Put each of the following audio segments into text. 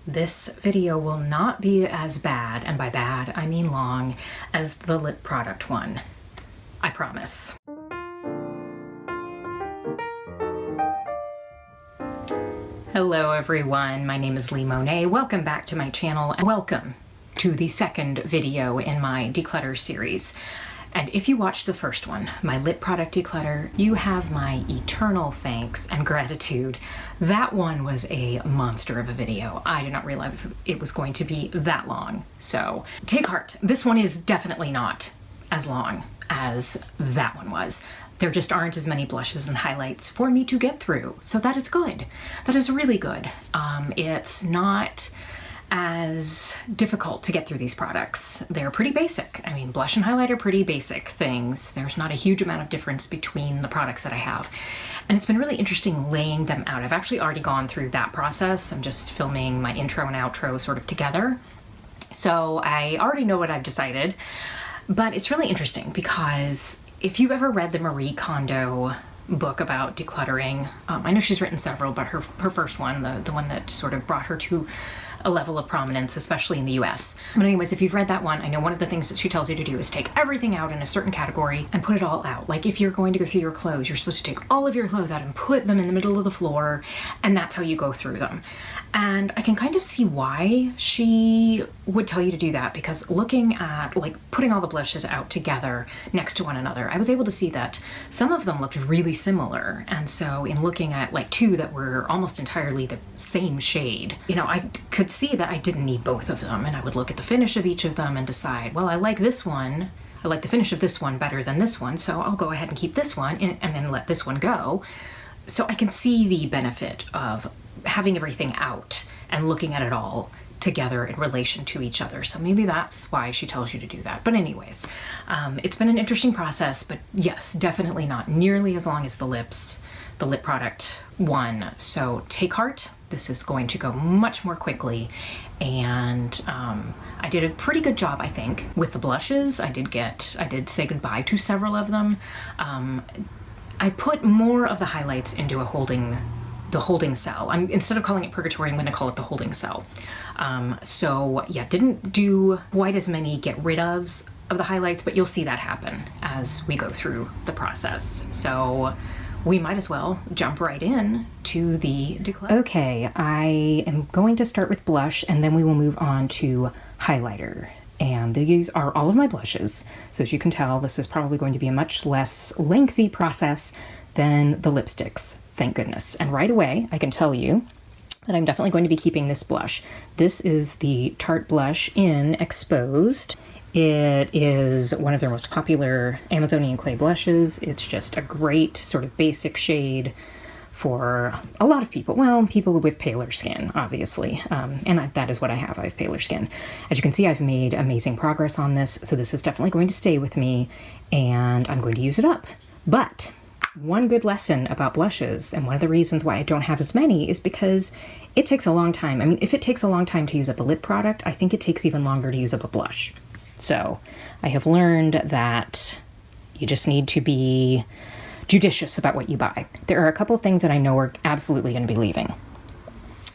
This video will not be as bad, and by bad I mean long, as the lip product one. I promise. Hello everyone, my name is Leigh Monet. Welcome back to my channel and welcome to the second video in my Declutter series. And if you watched the first one, my lip product declutter, you have my eternal thanks and gratitude. That one was a monster of a video. I did not realize it was going to be that long. So take heart. This one is definitely not as long as that one was. There just aren't as many blushes and highlights for me to get through. So that is good. That is really good. It's not as difficult to get through these products. They're pretty basic. I mean, blush and highlight are pretty basic things. There's not a huge amount of difference between the products that I have. And it's been really interesting laying them out. I've actually already gone through that process. I'm just filming my intro and outro sort of together. So I already know what I've decided, but it's really interesting because if you've ever read the Marie Kondo book about decluttering, I know she's written several, but her first one, the one that sort of brought her to a level of prominence, especially in the US. But anyways, if you've read that one, I know one of the things that she tells you to do is take everything out in a certain category and put it all out. Like if you're going to go through your clothes, you're supposed to take all of your clothes out and put them in the middle of the floor, and that's how you go through them. And I can kind of see why she would tell you to do that, because looking at like putting all the blushes out together next to one another, I was able to see that some of them looked really similar. And so in looking at like two that were almost entirely the same shade, you know, I could see that I didn't need both of them, and I would look at the finish of each of them and decide, well, I like this one, I like the finish of this one better than this one, so I'll go ahead and keep this one and then let this one go. So I can see the benefit of having everything out and looking at it all together in relation to each other. So maybe that's why she tells you to do that. But anyways, it's been an interesting process, but yes, definitely not nearly as long as the lip product one. So take heart. This is going to go much more quickly. And I did a pretty good job, I think, with the blushes. I did say goodbye to several of them. I put more of the highlights into the holding cell. Instead of calling it purgatory, I'm going to call it the holding cell. So yeah, didn't do quite as many get rid ofs of the highlights, but you'll see that happen as we go through the process. So we might as well jump right in to the declutter. Okay, I am going to start with blush, and then we will move on to highlighter. And these are all of my blushes. So as you can tell, this is probably going to be a much less lengthy process than the lipsticks, thank goodness. And right away, I can tell you that I'm definitely going to be keeping this blush. This is the Tarte blush in Exposed. It is one of their most popular Amazonian clay blushes. It's just a great sort of basic shade for a lot of people. Well, people with paler skin, obviously. That is what I have. I have paler skin. As you can see, I've made amazing progress on this, so this is definitely going to stay with me, and I'm going to use it up. But one good lesson about blushes, and one of the reasons why I don't have as many, is because it takes a long time. I mean, if it takes a long time to use up a lip product, I think it takes even longer to use up a blush. So I have learned that you just need to be judicious about what you buy. There are a couple of things that I know are absolutely going to be leaving.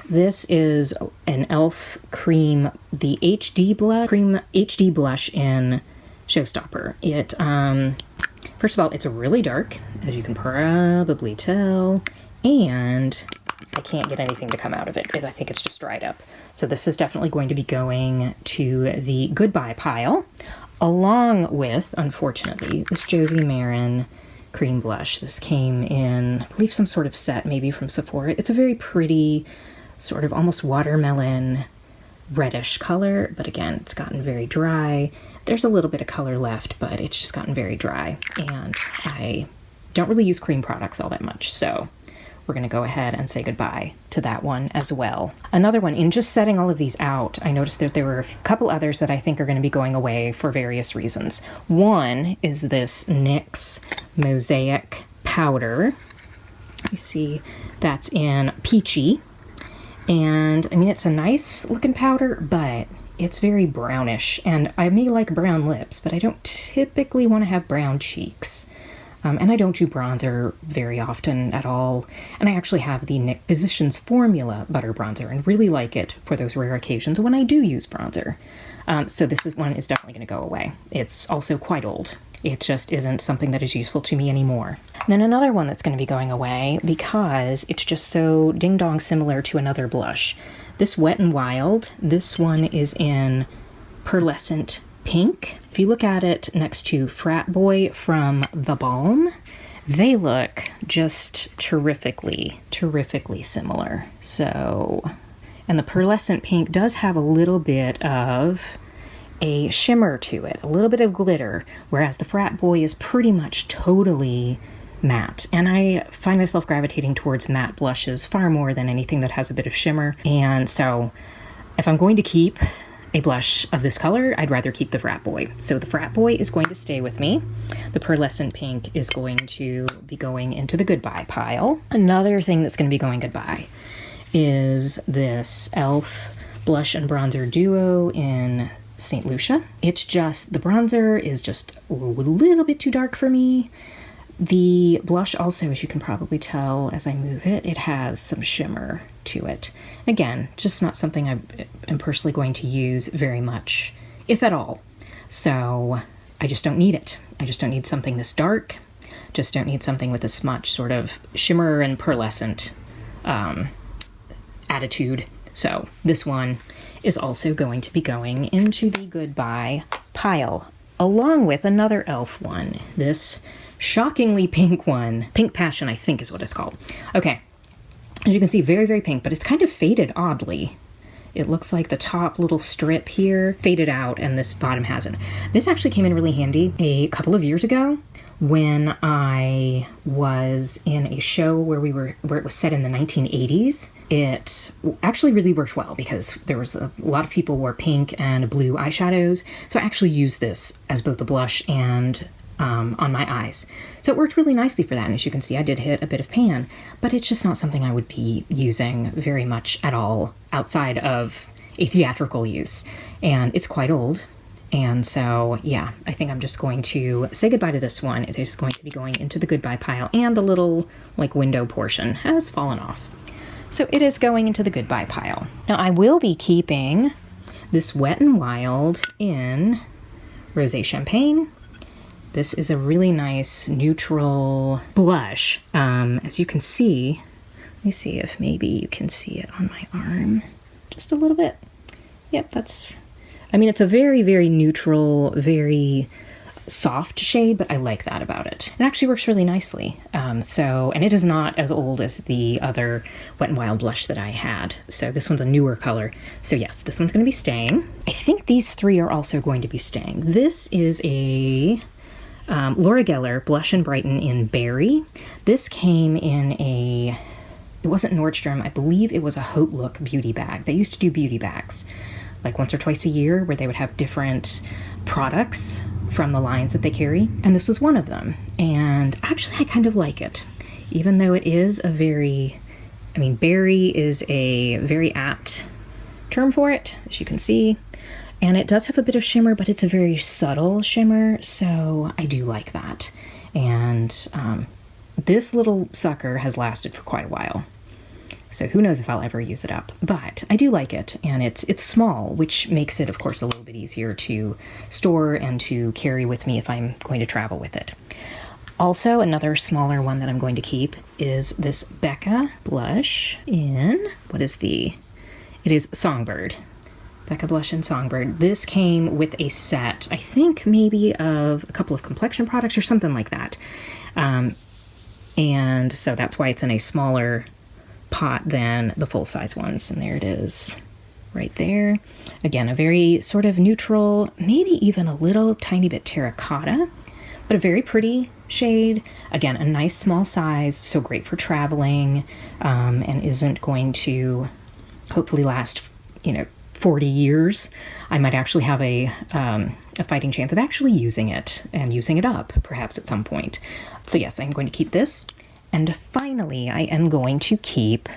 This is an e.l.f. cream, the cream HD blush in Showstopper. It, first of all, it's really dark, as you can probably tell, and I can't get anything to come out of it. I think it's just dried up. So this is definitely going to be going to the goodbye pile, along with, unfortunately, this Josie Maran cream blush. This came in, I believe, some sort of set, maybe from Sephora. It's a very pretty, sort of almost watermelon reddish color, but again, it's gotten very dry. There's a little bit of color left, but it's just gotten very dry. And I don't really use cream products all that much, so we're going to go ahead and say goodbye to that one as well. Another one, in just setting all of these out, I noticed that there were a couple others that I think are going to be going away for various reasons. One is this NYX Mosaic powder. You see that's in Peachy. And I mean, it's a nice looking powder, but it's very brownish. And I may like brown lips, but I don't typically want to have brown cheeks. And I don't do bronzer very often at all. And I actually have the NYX Physicians Formula Butter Bronzer and really like it for those rare occasions when I do use bronzer. So this one is definitely going to go away. It's also quite old. It just isn't something that is useful to me anymore. And then another one that's going to be going away because it's just so ding-dong similar to another blush. This Wet n Wild, this one is in Pearlescent Pink. If you look at it next to Frat Boy from The Balm, they look just terrifically similar. So, and the Pearlescent Pink does have a little bit of a shimmer to it, a little bit of glitter, whereas the Frat Boy is pretty much totally matte. And I find myself gravitating towards matte blushes far more than anything that has a bit of shimmer. And so if I'm going to keep a blush of this color, I'd rather keep the Frat Boy. So the Frat Boy is going to stay with me. The Pearlescent Pink is going to be going into the goodbye pile. Another thing that's going to be going goodbye is this e.l.f. blush and bronzer duo in St. Lucia. It's just, the bronzer is just a little bit too dark for me. The blush also, as you can probably tell as I move it, it has some shimmer to it. Again, just not something I am personally going to use very much, if at all. So I just don't need it. I just don't need something this dark. Just don't need something with this much sort of shimmer and pearlescent attitude. So this one is also going to be going into the goodbye pile, along with another e.l.f. one. This shockingly pink one. Pink Passion, I think is what it's called. Okay, as you can see, very pink, but it's kind of faded oddly. It looks like the top little strip here faded out and this bottom hasn't. This actually came in really handy a couple of years ago when I was in a show where it was set in the 1980s. It actually really worked well because there was a lot of people wore pink and blue eyeshadows. So I actually used this as both a blush and on my eyes. So it worked really nicely for that. And as you can see, I did hit a bit of pan, but it's just not something I would be using very much at all outside of a theatrical use. And it's quite old. And so, yeah, I think I'm just going to say goodbye to this one. It is going to be going into the goodbye pile, and the little like window portion has fallen off. So it is going into the goodbye pile. Now I will be keeping this Wet n Wild in Rosé Champagne. This is a really nice neutral blush. As you can see, let me see if maybe you can see it on my arm. Just a little bit. Yep, it's a very neutral, very soft shade, but I like that about it. It actually works really nicely. And it is not as old as the other Wet n Wild blush that I had. So this one's a newer color. So yes, this one's going to be staying. I think these three are also going to be staying. This is a Laura Geller Blush and Brighten in Berry. This came in it wasn't Nordstrom, I believe it was a Haute Look beauty bag. They used to do beauty bags like once or twice a year where they would have different products from the lines that they carry. And this was one of them. And actually I kind of like it, even though it is berry is a very apt term for it, as you can see. And it does have a bit of shimmer, but it's a very subtle shimmer, so I do like that. And this little sucker has lasted for quite a while. So who knows if I'll ever use it up. But I do like it, and it's small, which makes it, of course, a little bit easier to store and to carry with me if I'm going to travel with it. Also, another smaller one that I'm going to keep is this Becca blush in, it is Songbird. Becca Blush and Songbird. This came with a set, I think maybe of a couple of complexion products or something like that. And so that's why it's in a smaller pot than the full-size ones. And there it is right there. Again, a very sort of neutral, maybe even a little tiny bit terracotta, but a very pretty shade. Again, a nice small size, so great for traveling, and isn't going to hopefully last, 40 years. I might actually have a fighting chance of actually using it and using it up perhaps at some point. So yes, I'm going to keep this. And finally, I am going to keep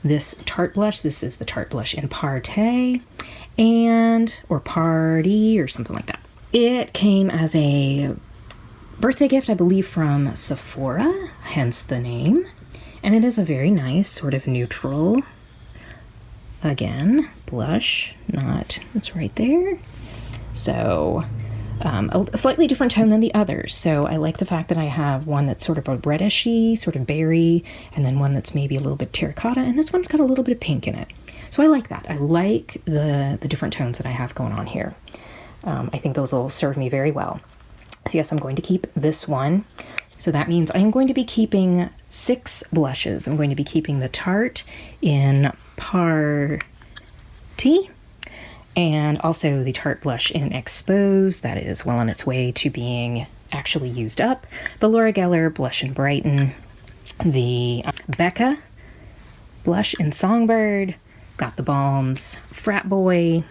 this Tarte blush. This is the Tarte blush in Party or something like that. It came as a birthday gift, I believe, from Sephora, hence the name. And it is a very nice sort of neutral, again, blush, it's right there. So a slightly different tone than the others. So I like the fact that I have one that's sort of a reddish-y, sort of berry, and then one that's maybe a little bit terracotta, and this one's got a little bit of pink in it. So I like that. I like the different tones that I have going on here. I think those will serve me very well. So yes, I'm going to keep this one. So that means I'm going to be keeping 6 blushes. I'm going to be keeping the Tarte in Party, and also the Tarte blush in Exposed. That is well on its way to being actually used up. The Laura Geller blush in Brighten. The Becca blush in Songbird. Got the Balms Frat Boy.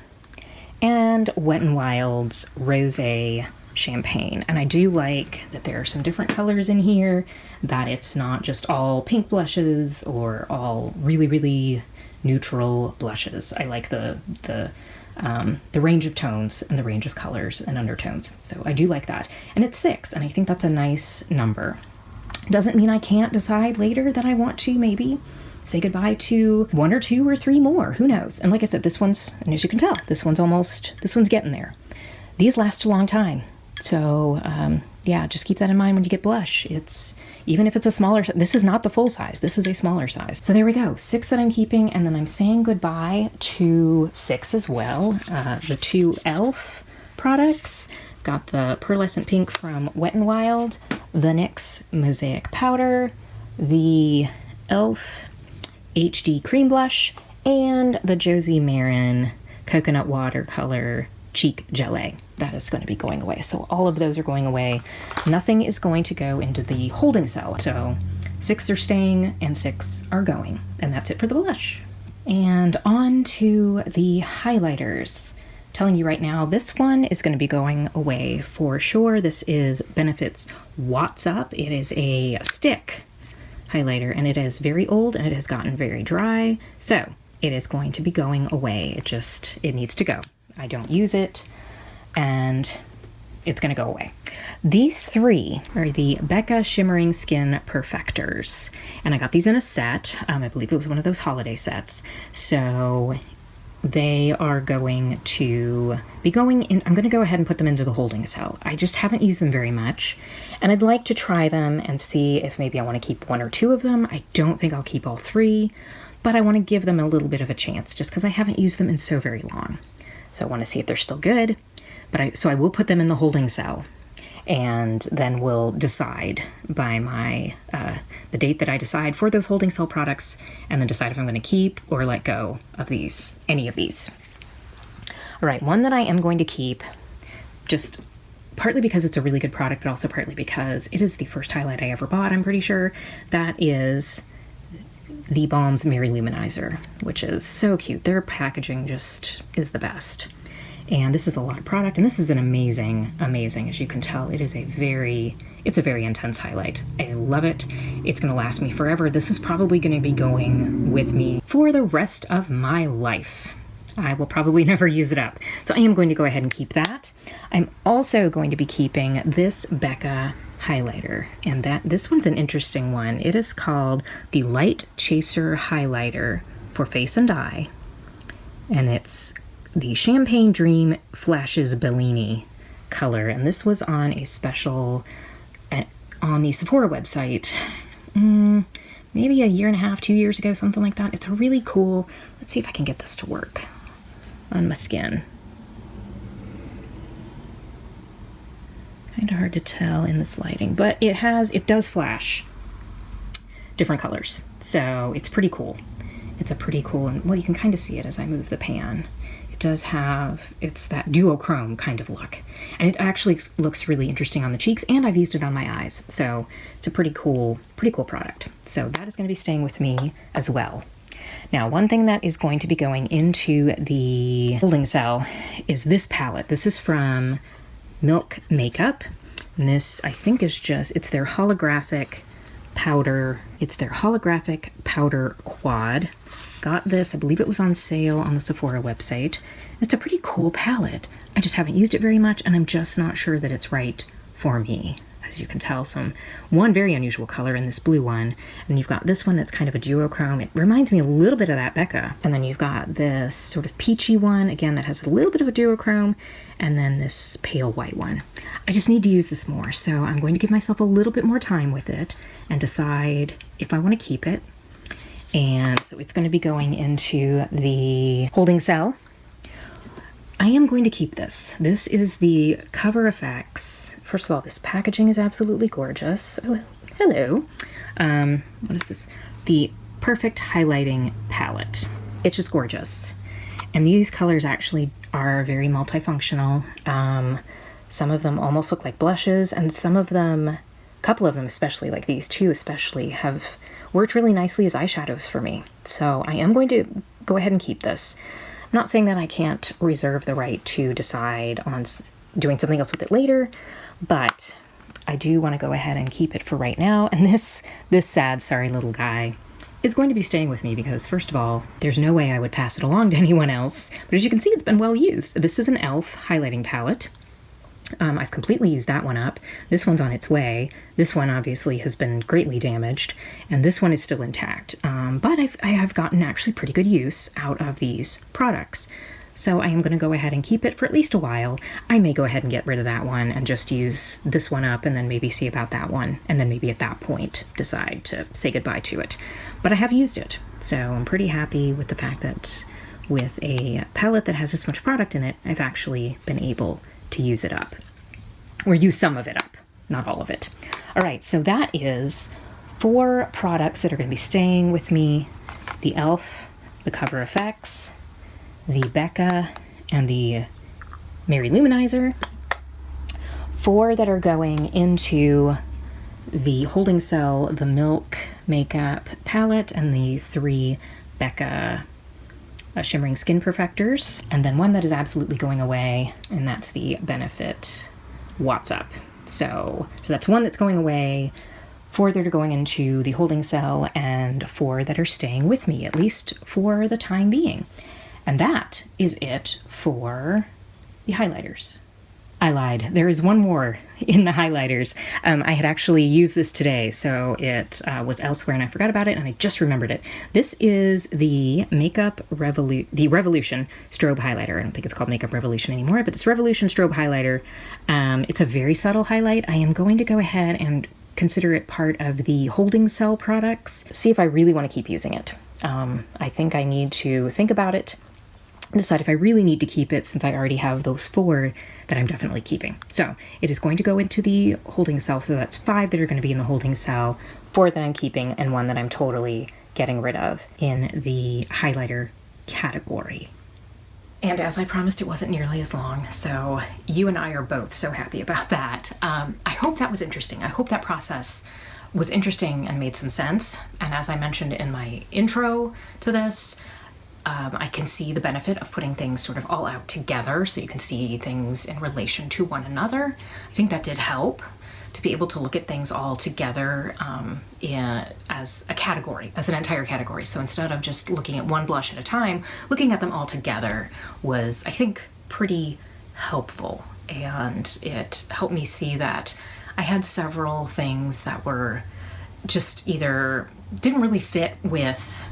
And Wet n Wild's Rosé Champagne. And I do like that there are some different colors in here, that it's not just all pink blushes or all really, really neutral blushes. I like the range of tones and the range of colors and undertones. So I do like that. And it's 6, and I think that's a nice number. Doesn't mean I can't decide later that I want to maybe say goodbye to 1 or 2 or 3 more. Who knows? And like I said, this one's, and as you can tell, this one's getting there. These last a long time. So yeah, just keep that in mind when you get blush. Even if it's a smaller, this is not the full size, this is a smaller size. So there we go, 6 that I'm keeping, and then I'm saying goodbye to 6 as well. The 2 e.l.f. products. Got the Pearlescent Pink from Wet n Wild, the NYX Mosaic Powder, the e.l.f. HD Cream Blush, and the Josie Maran Coconut Watercolor Cheek Gelée. That is going to be going away. So all of those are going away. Nothing is going to go into the holding cell. So 6 are staying and 6 are going. And that's it for the blush. And on to the highlighters. Telling you right now, this one is going to be going away for sure. This is Benefit's What's Up. It is a stick highlighter, and it is very old and it has gotten very dry. So it is going to be going away. It needs to go. I don't use it, and it's going to go away. These 3 are the Becca Shimmering Skin Perfectors, and I got these in a set. I believe it was one of those holiday sets. So they are going to be going in. I'm going to go ahead and put them into the holding cell. I just haven't used them very much, and I'd like to try them and see if maybe I want to keep 1 or 2 of them. I don't think I'll keep all 3, but I want to give them a little bit of a chance just because I haven't used them in so very long. So I want to see if they're still good, so I will put them in the holding cell, and then we'll decide by the date that I decide for those holding cell products, and then decide if I'm going to keep or let go of any of these. All right, one that I am going to keep, just partly because it's a really good product, but also partly because it is the first highlight I ever bought, I'm pretty sure. That is the Balm's Mary Lou-Manizer, which is so cute. Their packaging just is the best. And this is a lot of product, and this is an amazing, as you can tell, it's a very intense highlight. I love it. It's going to last me forever. This is probably going to be going with me for the rest of my life. I will probably never use it up. So I am going to go ahead and keep that. I'm also going to be keeping this Becca highlighter, and this one's an interesting one. It is called the Light Chaser Highlighter for Face and Eye, and it's the Champagne Dream Flashes Bellini color, and this was on a special on the Sephora website maybe a year and a half, 2 years ago, something like that. It's a really cool, let's see if I can get this to work on my skin. Kind of hard to tell in this lighting, but it does flash different colors, so it's pretty cool. It's a pretty cool, and well, you can kind of see it as I move the pan. It does have, it's that duochrome kind of look, and it actually looks really interesting on the cheeks, and I've used it on my eyes, so it's a pretty cool product. So that is going to be staying with me as well. Now, one thing that is going to be going into the holding cell is this palette. This is from Milk Makeup, and this I think is it's their holographic powder. It's their holographic powder quad. Got this, I believe it was on sale on the Sephora website. It's a pretty cool palette. I just haven't used it very much, and I'm just not sure that it's right for me. as you can tell, one very unusual color in this blue one. And you've got this one that's kind of a duochrome. It reminds me a little bit of that Becca. And then you've got this sort of peachy one, again, that has a little bit of a duochrome. And then this pale white one. I just need to use this more, so I'm going to give myself a little bit more time with it and decide if I want to keep it. And so it's going to be going into the holding cell. I am going to keep this. This is the Cover FX. First of all, this packaging is absolutely gorgeous. Oh, hello. What is this? The Perfect Highlighting Palette. It's just gorgeous. And these colors actually are very multifunctional. Some of them almost look like blushes, and some of them, a couple of them especially, like these two especially, have worked really nicely as eyeshadows for me. So I am going to go ahead and keep this. I'm not saying that I can't reserve the right to decide on doing something else with it later, but I do want to go ahead and keep it for right now. And this sad, sorry little guy is going to be staying with me because, first of all, there's no way I would pass it along to anyone else. But as you can see, it's been well used. This is an e.l.f. highlighting palette. I've completely used that one up. This one's on its way. This one obviously has been greatly damaged, and this one is still intact. But I have gotten actually pretty good use out of these products. So I am going to go ahead and keep it for at least a while. I may go ahead and get rid of that one and just use this one up and then maybe see about that one. And then maybe at that point decide to say goodbye to it. But I have used it. So I'm pretty happy with the fact that with a palette that has this much product in it, I've actually been able to use it up. Or use some of it up, not all of it. All right, so that is 4 products that are going to be staying with me. The e.l.f., the Cover FX, the Becca, and the Mary Lou-Manizer. 4 that are going into the holding cell, the Milk Makeup Palette, and the 3 Becca Shimmering Skin Perfectors. And then 1 that is absolutely going away, and that's the Benefit What's Up. So that's 1 that's going away, 4 that are going into the holding cell, and 4 that are staying with me, at least for the time being. And that is it for the highlighters. I lied. There is 1 more in the highlighters. I had actually used this today, so it was elsewhere and I forgot about it, and I just remembered it. This is the Revolution Strobe Highlighter. I don't think it's called Makeup Revolution anymore, but it's Revolution Strobe Highlighter. It's a very subtle highlight. I am going to go ahead and consider it part of the holding cell products. See if I really want to keep using it. I think I need to think about it, decide if I really need to keep it, since I already have those 4 that I'm definitely keeping. So it is going to go into the holding cell, so that's 5 that are going to be in the holding cell, 4 that I'm keeping, and 1 that I'm totally getting rid of in the highlighter category. And as I promised, it wasn't nearly as long, so you and I are both so happy about that. I hope that was interesting. I hope that process was interesting and made some sense. And as I mentioned in my intro to this, I can see the benefit of putting things sort of all out together so you can see things in relation to one another. I think that did help to be able to look at things all together as a category, as an entire category. So instead of just looking at one blush at a time, looking at them all together was, I think, pretty helpful. And it helped me see that I had several things that were just either didn't really fit with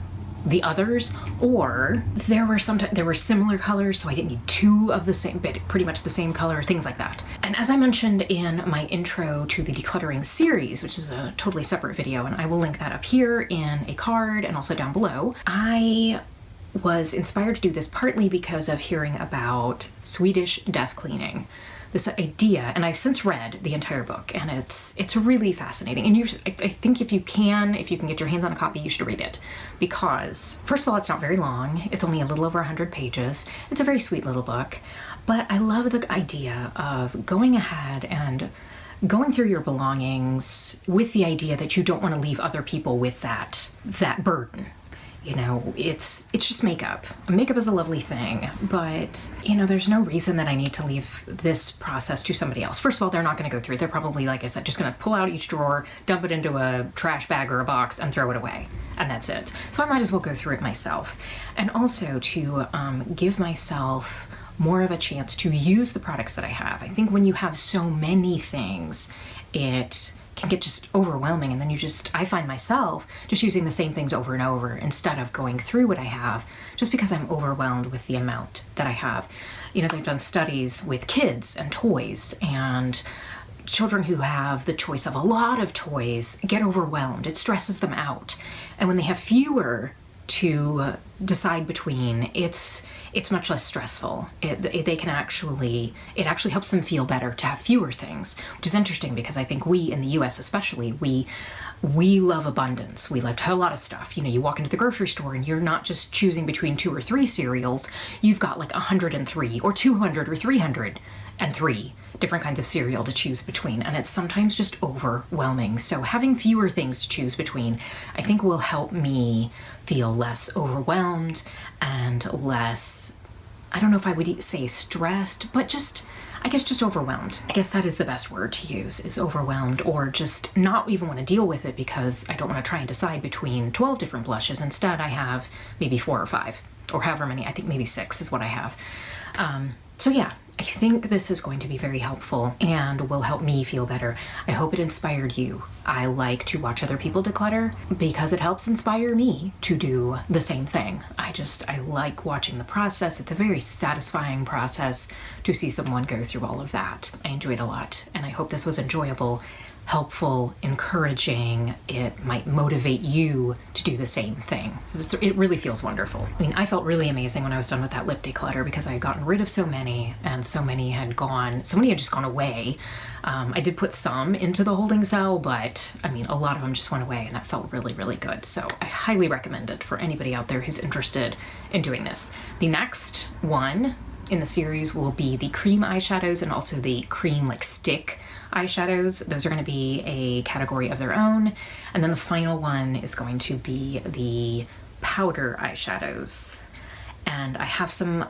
the others, or there were similar colors, so I didn't need 2 of the same, but pretty much the same color, things like that. And as I mentioned in my intro to the decluttering series, which is a totally separate video, and I will link that up here in a card and also down below, I was inspired to do this partly because of hearing about Swedish death cleaning. This idea, and I've since read the entire book, and it's really fascinating. And I think if you can get your hands on a copy, you should read it, because first of all, it's not very long. It's only a little over 100 pages. It's a very sweet little book, but I love the idea of going ahead and going through your belongings with the idea that you don't want to leave other people with that burden. You know, it's just makeup. Makeup is a lovely thing, but, you know, there's no reason that I need to leave this process to somebody else. First of all, they're not going to go through it. They're probably, like I said, just going to pull out each drawer, dump it into a trash bag or a box, and throw it away. And that's it. So I might as well go through it myself. And also to give myself more of a chance to use the products that I have. I think when you have so many things, it can get just overwhelming, and then I find myself just using the same things over and over instead of going through what I have, just because I'm overwhelmed with the amount that I have. You know, they've done studies with kids and toys, and children who have the choice of a lot of toys get overwhelmed. It stresses them out. And when they have fewer to decide between, it's much less stressful. It actually helps them feel better to have fewer things, which is interesting because I think we in the US especially, we love abundance. We love to have a lot of stuff. You know, you walk into the grocery store and you're not just choosing between 2 or 3 cereals. You've got like 103 or 200 or 303 different kinds of cereal to choose between, and it's sometimes just overwhelming. So having fewer things to choose between, I think, will help me feel less overwhelmed and less, I don't know if I would say stressed, but I guess just overwhelmed. I guess that is the best word to use, is overwhelmed, or just not even want to deal with it because I don't want to try and decide between 12 different blushes. Instead, I have maybe 4 or 5, or however many. I think maybe 6 is what I have. So yeah, I think this is going to be very helpful and will help me feel better. I hope it inspired you. I like to watch other people declutter because it helps inspire me to do the same thing. I like watching the process. It's a very satisfying process to see someone go through all of that. I enjoy it a lot, and I hope this was enjoyable, helpful, encouraging. It might motivate you to do the same thing. It really feels wonderful. I mean, I felt really amazing when I was done with that lip declutter because I had gotten rid of so many, and so many had just gone away. I did put some into the holding cell, but I mean, a lot of them just went away, and that felt really, really good. So I highly recommend it for anybody out there who's interested in doing this. The next one in the series will be the cream eyeshadows and also the cream stick eyeshadows. Those are going to be a category of their own. And then the final one is going to be the powder eyeshadows. And I have some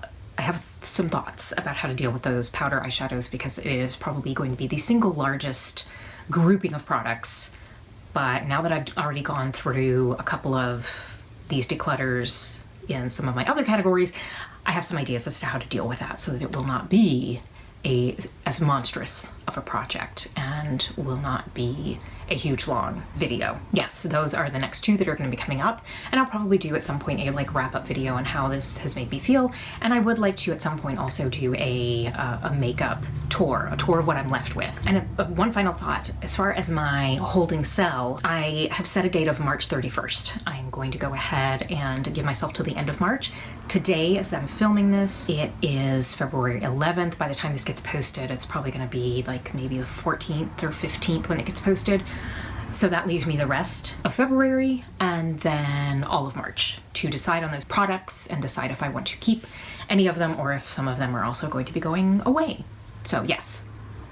thoughts about how to deal with those powder eyeshadows because it is probably going to be the single largest grouping of products. But now that I've already gone through a couple of these declutters in some of my other categories, I have some ideas as to how to deal with that so that it will not be as monstrous of a project and will not be a huge long video. Yes, those are the next 2 that are going to be coming up, and I'll probably do at some point a wrap-up video on how this has made me feel, and I would like to at some point also do a makeup tour, a tour of what I'm left with. And one final thought, as far as my holding cell, I have set a date of March 31st. I'm going to go ahead and give myself till the end of March. Today, as I'm filming this, it is February 11th. By the time this gets posted, it's probably going to be maybe the 14th or 15th when it gets posted. So that leaves me the rest of February and then all of March to decide on those products and decide if I want to keep any of them or if some of them are also going to be going away. So yes,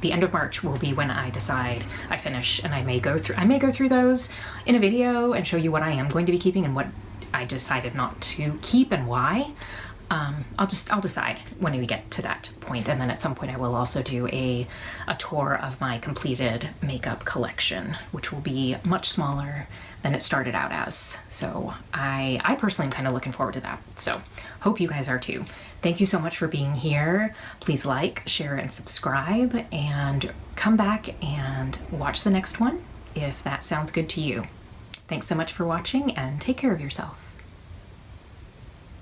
the end of March will be when I decide I finish, and I may go through those in a video and show you what I am going to be keeping and what I decided not to keep and why. I'll decide when we get to that point, and then at some point I will also do a tour of my completed makeup collection, which will be much smaller than it started out as. So I personally am kind of looking forward to that. So hope you guys are too. Thank you so much for being here. Please like, share, and subscribe, and come back and watch the next one if that sounds good to you. Thanks so much for watching, and take care of yourself.